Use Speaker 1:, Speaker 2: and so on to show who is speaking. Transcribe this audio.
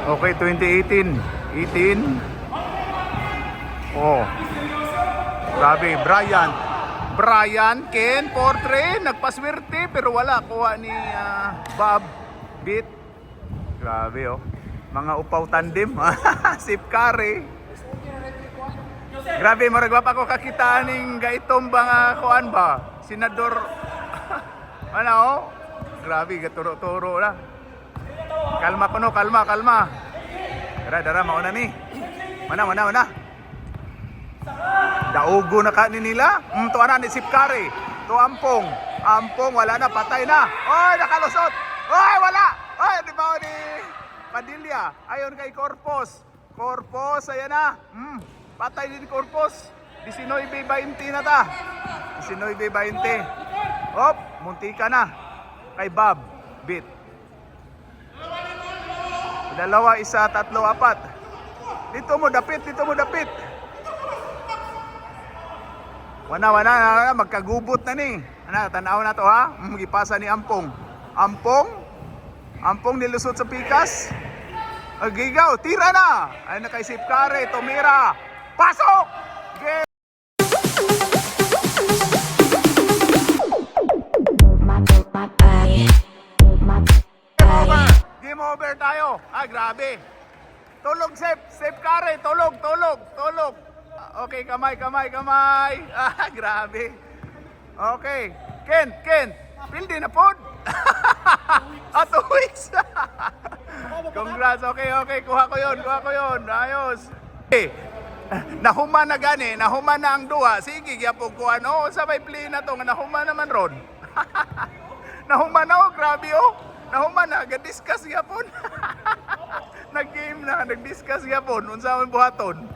Speaker 1: Okay, 2018. 18. Oh. Grabe, Brian, Ken, Portre, nagpaswerte pero wala. Kuha ni Bob, Beat. Grabe oh. Mga upaw tandem. Sip Curry. Grabe, maragwa pa ko kakita ning gaitom ba nga kuan ba? Senador. Ano oh? Grabe, gaturo-turo na. Kalma ko no, kalma. Dara, mauna ni. Mana. Daugo na ka ni nila. Tuana ni Sip Curry. To Ampong, wala na, patay na. Oy, nakalusot. Oy, wala. Oy, di ba ni Padilla? Ayon kay Corpus, ayan na. Patay din Corpus. 19-20 na ta. 19-20. Hop, muntika na. Kay Bob, Beat. 2, 1, 3, 4. Dito mo dapit. Wana, magkagubot na ni. Tanaw na to ha. Magipasa ni Ampong nilusot sa pikas. Agigaw, tira na. Ay na kay Sip Curry, tumira. Pasok! Game! Game over tayo. Grabe. Tulog Sip Curry, tulog. Okay, kamay. Grabe. Okay. Ken, pildi na pod. 2 weeks. Congrats. Okay. Kuha ko yun. Ayos. Nahuman na ang duha. Sige, gyapon ko ano, sabay play na to, nahuman naman ron. Nahuman na grabe oh. Nahuman na, ga-discuss gyapon. Nag-game na, nag-discuss gyapon unsa man buhaton.